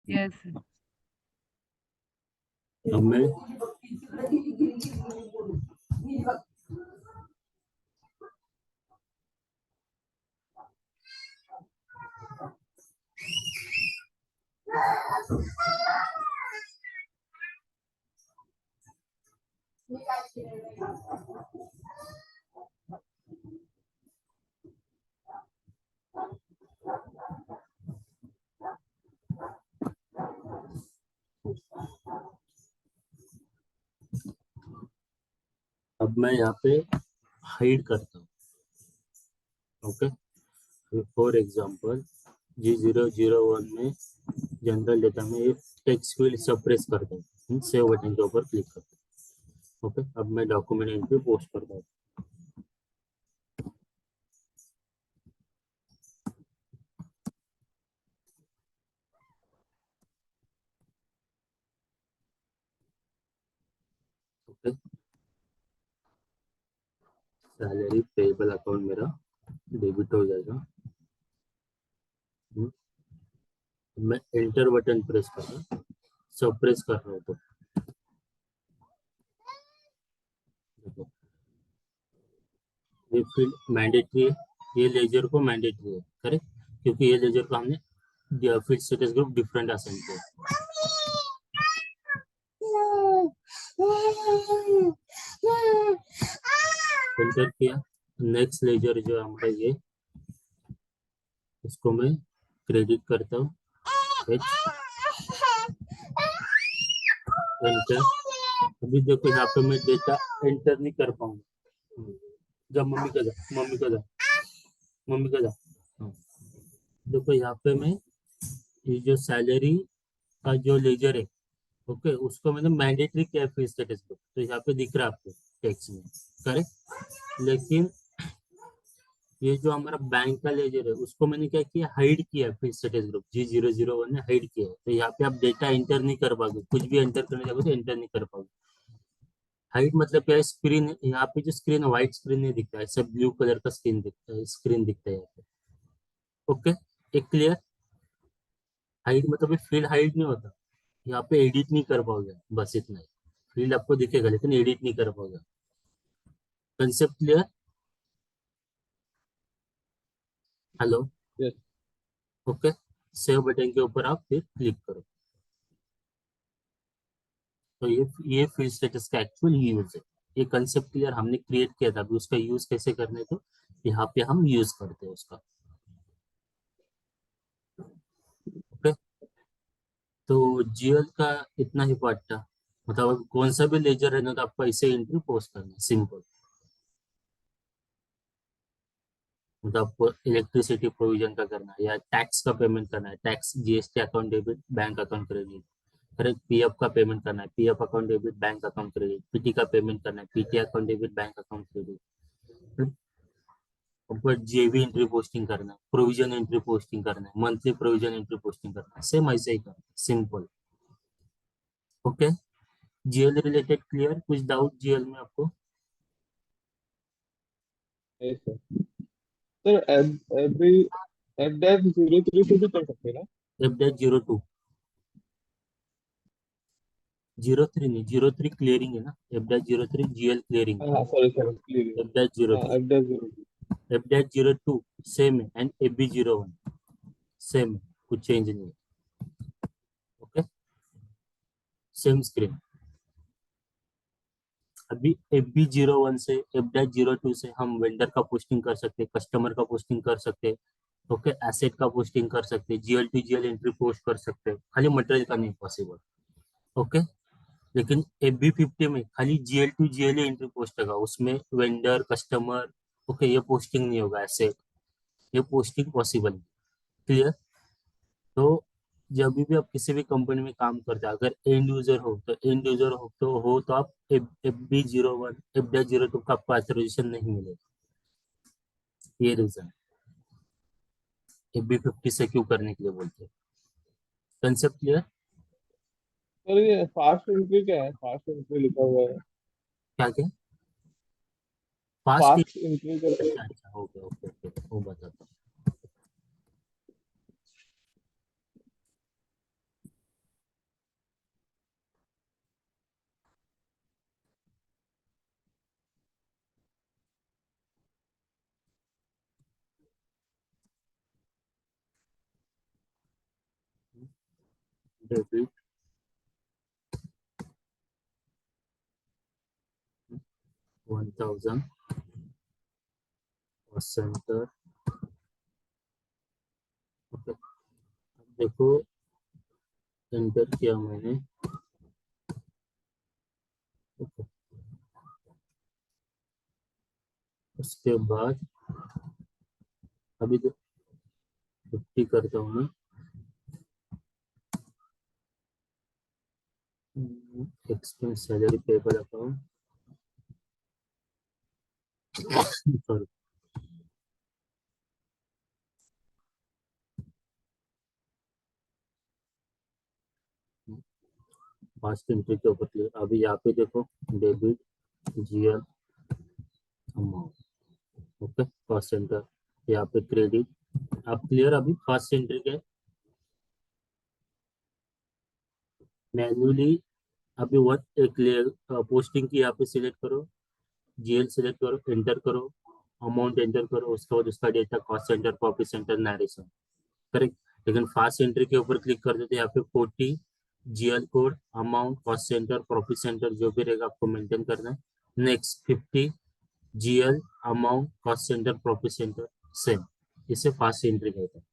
Yes. अब मैं यहाँ पे हाइड करता हूँ. ओके, फॉर एग्जांपल G001 में जनरल डेटा में टेक्स्ट फील्ड सप्रेस करता हूँ. सेव बटन के ऊपर क्लिक करता हूँ. ओके, अब मैं डॉक्यूमेंट एंट्री पोस्ट करता हूँ. ओके, सैलरी पेबल अकाउंट मेरा डेबिट हो जाएगा. मैं एंटर बटन प्रेस कर रहा हूँ, सप्रेस कर रहा हूँ. तो देखो, ये फील्ड मैंडेटरी है, ये लेजर को मैंडेटरी है, करेक्ट, क्योंकि ये लेजर को हमने field status group different assign किया. एंटर किया. नेक्स्ट लेजर जो हमारा ये, इसको मैं क्रेडिट करता हूँ. एंटर. अभी देखो यहाँ पे मैं डेटा एंटर नहीं कर पाऊंगा. जब मम्मी का जा, मम्मी का जा, मम्मी का जा. हाँ. देखो यहाँ पे मैं ये जो सैलरी का जो लेजर है, ओके, उसको मैंने मैंडेटरी किया फील्ड स्टेटस को, तो यहाँ पे दिख रहा है आपको टेक्स्ट में, करेक्ट. लेकिन ये जो हमारा बैंक का लेजर है, उसको मैंने क्या किया, हाइड किया फील्ड स्टेटस ग्रुप G001 ने हाइड किया है. तो यहाँ पे आप डेटा एंटर नहीं कर पाओगे, कुछ भी एंटर करने जाओगे तो एंटर नहीं कर पाओगे. हाइड मतलब क्या है, स्क्रीन, यहाँ पे जो स्क्रीन है व्हाइट स्क्रीन नहीं दिखता है, सब ब्लू कलर का स्क्रीन दिखता है, स्क्रीन दिखता है यहाँ पे. ओके, एक क्लियर. हाइड मतलब फील्ड हाइड नहीं होता, यहाँ पे एडिट नहीं कर पाओगे, बस इतना ही. फील्ड आपको दिखेगा लेकिन एडिट नहीं कर पाओगे. Concept clear? Hello. Yes. Okay, save button के ऊपर आप फिर क्लिक करो. तो ये फील्ड स्टेटस का एक्चुअल यूज है. ये कंसेप्ट क्लियर, हमने क्रिएट किया था, अभी उसका यूज कैसे करने, तो यहाँ पे हम यूज करते हैं उसका. ओके, तो जीएल का इतना ही पार्ट था. मतलब कौन सा भी लेजर रहना तो आपको ऐसे एंट्री पोस्ट करना है, सिंपल. मतलब आपको इलेक्ट्रिसिटी प्रोविजन का करना है, या टैक्स का पेमेंट करना है, tax GST account debit, bank account credit. Correct, PF का पेमेंट करना है, PF account debit, bank account credit. PT का पेमेंट करना है, PT account debit, bank account credit. ऊपर जेवी एंट्री पोस्टिंग करना है, प्रोविजन एंट्री पोस्टिंग करना है, मंथली प्रोविजन एंट्री पोस्टिंग करना है, सेम ऐसे ही करना है, simple. Okay, GL related clear? कुछ डाउट जीएल में आपको? Yes, sir. Sir, F-03 से भी कर सकते हैं ना? F-02 03 नहीं, 03 क्लियरिंग है ना. F-03 GL clearing. हाँ, sorry, clear. हाँ, F-02 F-02. F-02 सेम है, एंड FB01 सेम है, कुछ चेंज नहीं है. Okay, same screen. अभी FB01 से F-02 से हम वेंडर का पोस्टिंग कर सकते हैं, कस्टमर का पोस्टिंग कर सकते हैं, ओके, एसेट का पोस्टिंग कर सकते हैं, GL to GL entry post कर सकते हैं, खाली मटेरियल का नहीं पॉसिबल. ओके, लेकिन FB50 में खाली GL to GL entry post होगा, उसमें वेंडर कस्टमर, ओके, ये पोस्टिंग नहीं होगा, एसेट, ये पोस्टिंग पॉसिबल. क्लियर? तो जब भी आप किसी भी कंपनी में काम करते हैं, अगर एंड यूजर हो तो आप FB01 F-02 का आपको ऑथराइजेशन नहीं मिलेगा. ये रीजन FB50 से क्यों करने के लिए बोलते हैं. Concept clear? सर, ये फास्ट एंट्री क्या है? फास्ट एंट्री लिखा हुआ है. क्या क्या? फास्ट. फास्ट एंट्री करके. अच्छा अच्छा, ओके ओके ओके, वो बताता हूँ. Debit 1000 cost centre. ओके, देखो एंटर किया मैंने। ओके, उसके बाद अभी तो 50 करता हूँ मैं। Expense salary payable account, sorry, fast entry के ऊपर क्लिक। अभी यहाँ पे देखो debit GL amount. Okay, fast centre यहाँ पे क्रेडिट। आप क्लियर अभी फास्ट एंट्री के? मैन्युअली अभी वन क्लियर पोस्टिंग की यहाँ पे सिलेक्ट करो, जीएल सिलेक्ट करो, एंटर करो, अमाउंट एंटर करो, उसके बाद उसका data cost centre, profit centre, narration. Correct. लेकिन फास्ट एंट्री के ऊपर क्लिक कर देते, यहाँ पे 40 GL code, amount, cost centre, profit centre जो भी रहेगा आपको मेंटेन करना है। Next 50 GL, amount, cost centre, profit centre, same. इसे फास्ट एंट्री कहते हैं।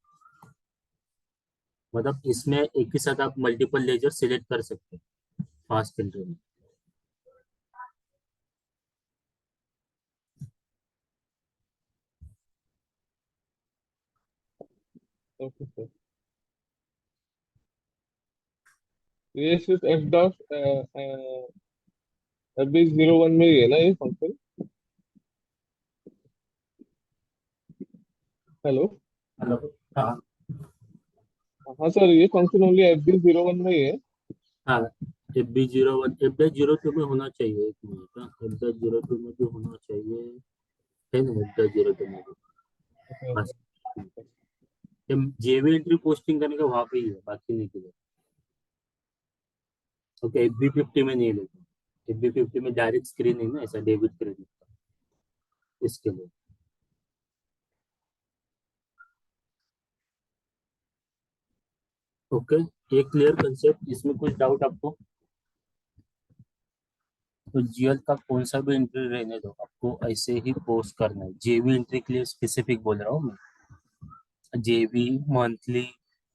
मतलब इसमें एक ही साथ आप मल्टीपल लेजर सिलेक्ट कर सकते हैं फास्ट एंट्री में। Okay sir. ये सिर्फ एफ डॉट अभी 01 में ही है ना ये फंक्शन? हेलो। हेलो। हाँ। हाँ सर, ये फंक्शन ओनली एफ बी 01 में ही है? हाँ, FB01 FB02 में होना चाहिए। एक मिनट, हाँ, FB02 में भी होना चाहिए, है ना? FB02 में भी ओके बस। ओके। जेवी एंट्री पोस्टिंग करने का वहां पे ही है, बाकी नहीं किया। ओके, FB50 में नहीं लेते। FB50 में डायरेक्ट स्क्रीन है ना, ऐसा डेबिट क्रेडिट का, इसके लिए। ओके, ये क्लियर कंसेप्ट, इसमें कुछ डाउट आपको? तो जीएल का कौन सा भी एंट्री रहने दो, आपको ऐसे ही पोस्ट करना है। जेवी एंट्री के लिए स्पेसिफिक बोल रहा हूँ मैं। जेवी मंथली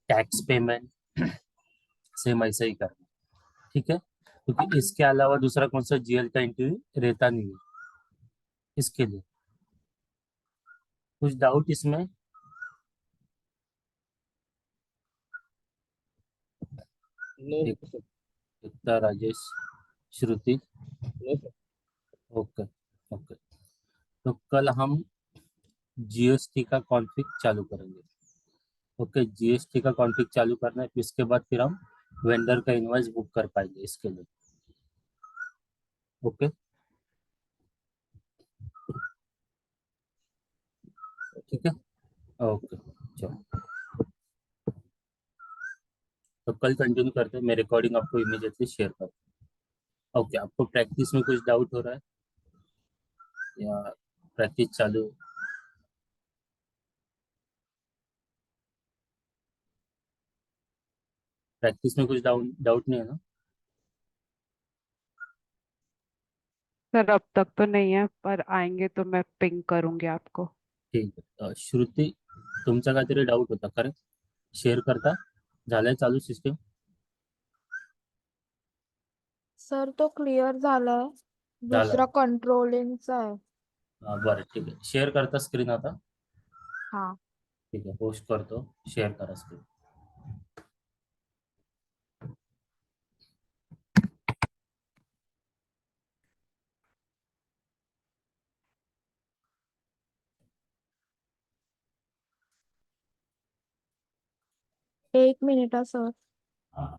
टैक्स पेमेंट सेम ऐसा ही करना है, ठीक है? क्योंकि इसके अलावा दूसरा कौन सा जीएल का एंट्री रहता नहीं है इसके लिए। कुछ डाउट इसमें? नो एक, sir. Ekta, Rajesh, Shruti. No sir. Okay. Okay, तो कल हम जीएसटी का कॉन्फ़िग चालू करेंगे। ओके, जीएसटी का कॉन्फ़िग चालू करना है, फिर इसके बाद फिर हम वेंडर का इनवॉइस बुक कर पाएंगे इसके लिए। ओके, ठीक है। ओके, चलो, तो कल कंटिन्यू करते हैं। मैं रिकॉर्डिंग आपको इमीडिएटली शेयर करता हूँ। ओके, आपको प्रैक्टिस में कुछ डाउट हो रहा है या प्रैक्टिस चालू? प्रैक्टिस में कुछ डाउट डाउट नहीं है ना? सर अब तक तो नहीं है, पर आएंगे तो मैं पिंग करूंगी आपको। ठीक आहे. श्रुती, तुमचा काहीतरी डाऊट होता करेक्ट? शेअर करता? झालंय चालू सिस्टीम? सर तो क्लिअर झालाय. झालं. दुसरा कंट्रोलिंगचा आहे. बरं, ठीक आहे. शेअर करता स्क्रीन आता? हा. ठीक आहे, पोस्ट करतो. शेअर करा स्क्रीन. 1 मिनिट हा सर. हां.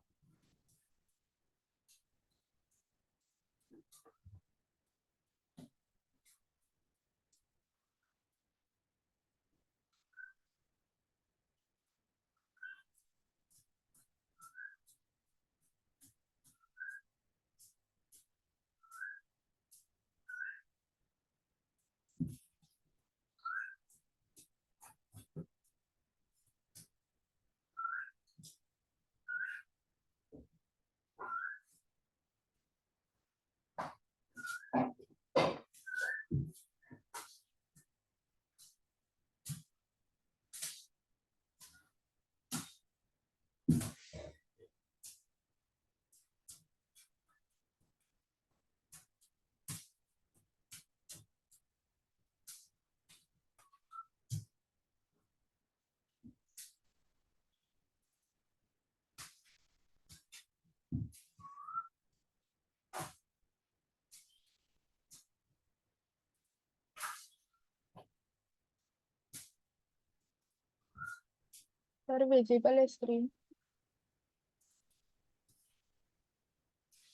सर विजिबल आहे screen.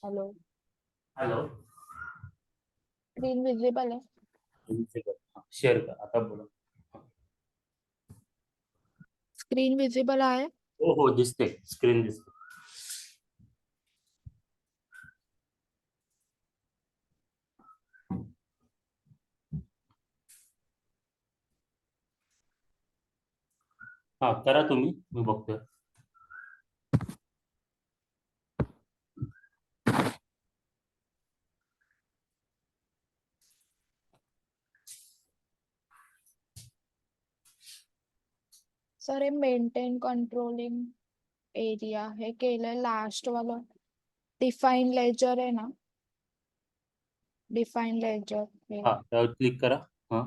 Hello, hello, screen visible आहे. शेअर कर आता, बोला. स्क्रीन विजिबल आहे. हो हो, दिसते, स्क्रीन दिसते. हा, करा तुम्ही, मी बघतोय. सर हे मेंटेन कंट्रोलिंग एरिया हे केलंय लास्ट वालं. डिफाईन लेजर आहे ना, डिफाईन लेजर हे हा, त्यावर क्लिक करा. हा.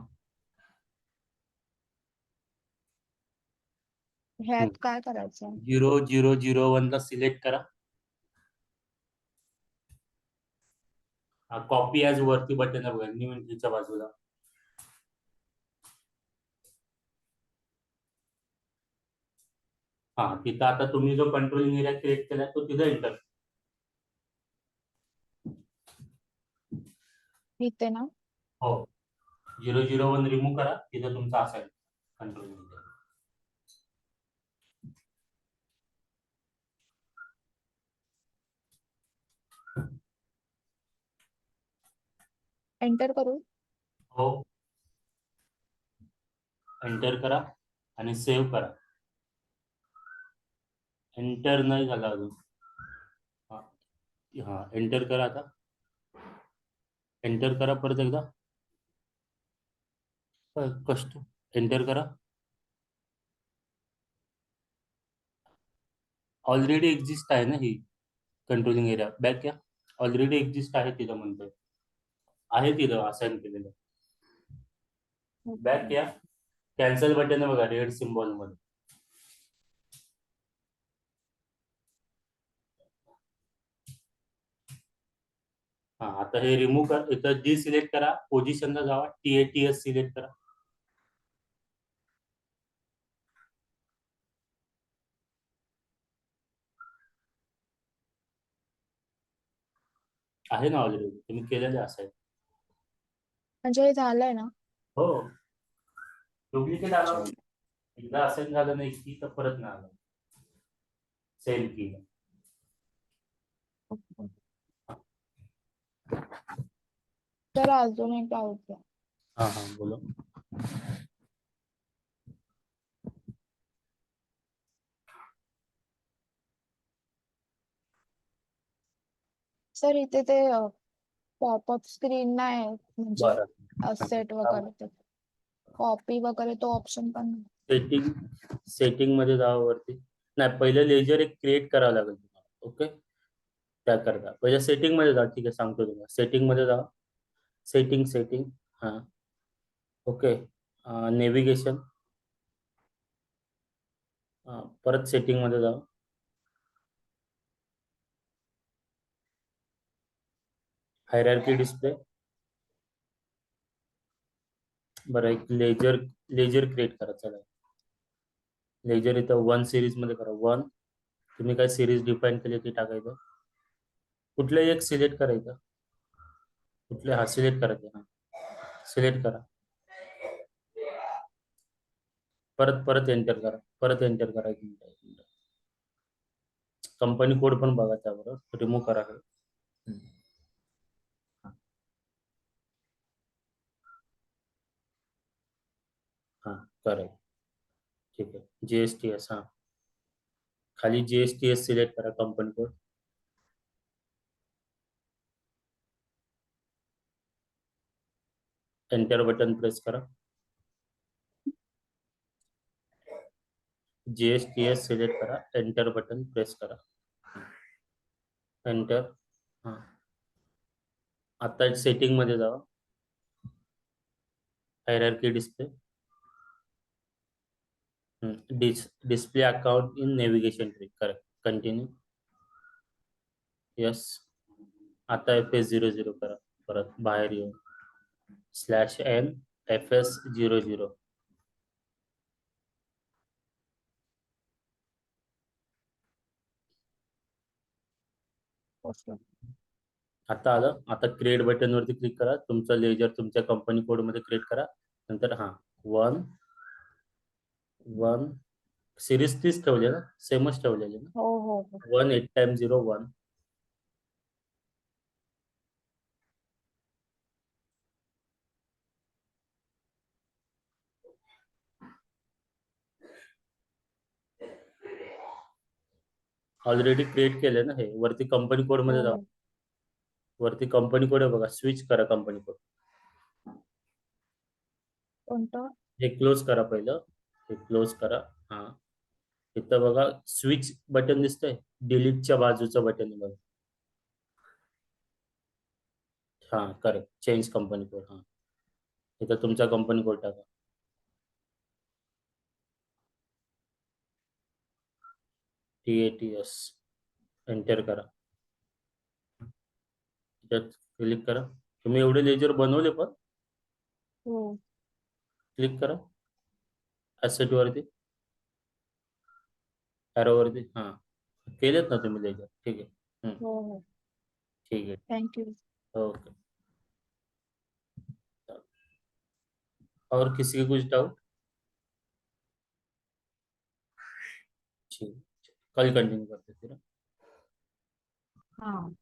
ह्यात काय करायचं? 0001 ला सिलेक्ट करा. कॉपी ॲज वरती बटन आहे बघा, न्यू एंट्रीच्या बाजूला. हा, तिथं आता तुम्ही जो कंट्रोलिंग एरिया क्रिएट केलाय तो तिथं एंटर. इथे ना. हो, 001 रिमूव्ह करा, तिथं तुमचा असेल कंट्रोलिंग एरिया. एंटर करू. हो, एंटर करा आणि सेव्ह करा. एंटर नाही झाला अजून. हा, हा, एंटर करा आता. एंटर करा परत एकदा. कष्ट, एंटर करा. ऑलरेडी एक्झिस्ट आहे ना ही कंट्रोलिंग एरिया. बॅक या, ऑलरेडी एक्झिस्ट आहे तिथं म्हणतोय, आहे तिथं असाइन केलेलं. बॅक या, कॅन्सल बटन आहे बघा रेड सिम्बॉल मध्ये. हा, आता हे रिमूव्ह कर, इथं जी सिलेक्ट करा, पोझिशनला जावा, TATS सिलेक्ट करा. आहे ना ऑलरेडी, तुम्ही केलेले असाइन. म्हणजे हे झालंय ना. हो, डुप्लिकेट आला. एकदा असाइन झालं नाही की तर परत नाही आलं. सेम की. तर अजून एक डाऊट आहे. हा हा, बोला. सर इथे ते पॉपअप स्क्रीन नाही म्हणजे बरं, सेट वगैरे ते कॉपी वगैरे तो ऑप्शन पण नाही. सेटिंग मध्ये जावं वरती. नाही, पहिलं लेजर एक क्रिएट करावं लागेल तुम्हाला. ओके, त्याकरता पहिल्या सेटिंग मध्ये जा. ठीक आहे, सांगतो तुम्हाला. सेटिंग मध्ये जा. सेटिंग. हा, ओके. नेव्हिगेशन. परत सेटिंग मध्ये जा. Hierarchy display. बरं, एक लेजर क्रिएट करा. चला, लेजर इथं 1 सिरीज मध्ये करा. 1. तुम्ही काय सिरीज डिफाईन केली ती टाकायचं. कुठलंही एक सिलेक्ट करायचं. कुठले, हा सिलेक्ट करायचं. हा, सिलेक्ट करा. परत एंटर करा. परत एंटर करा. एक मिनिट. कंपनी कोड पण बघा त्याबरोबर. रिमूव्ह करा हे. हा, करेक्ट. ठीक आहे. GSTS. हा, खाली GSTS सिलेक्ट करा, company code. Enter button press करा. GSTS सिलेक्ट करा, एंटर बटन प्रेस करा. एंटर. हा, आता सेटिंग मध्ये जावा. Hierarchy display. Display account in navigation tree. Correct. Continue. Yes. आता FS00 करा. परत बाहेर येऊन /n FS00. ओके. आता आलं. आता क्रिएट बटन वरती क्लिक करा. तुमचा लेजर तुमच्या कंपनी कोड मध्ये क्रिएट करा. नंतर 1 सिरीज तीच ठेवली ना, सेमच ठेवलेली ना. हो हो हो. 1 8 times 0 1. ऑलरेडी क्रिएट केले ना हे. वरती कंपनी कोड मध्ये जा. हो. वरती कंपनी कोड आहे बघा, स्विच करा कंपनी कोड. कोणतं? हे क्लोज करा पहिलं. हे क्लोज करा. हा, इथं बघा स्विच बटन दिसतंय, डिलीटच्या बाजूचं बटन आहे बघा. हा, करेक्ट. Change company code. हा, इथं तुमचा कंपनी कोड टाका. TATS एंटर करा. त्यात क्लिक करा. तुम्ही एवढे लेजर बनवले पण. हो क्लिक करा ॲसेट वरती, एरो वरती. हा, केलेत ना तुम्ही लेजर. ठीक आहे. हो हो. ठीक आहे. थँक्यू. ओके. और किसी की कुछ डाउट? ठीक, कल कंटिन्यू करते फिर. हाँ.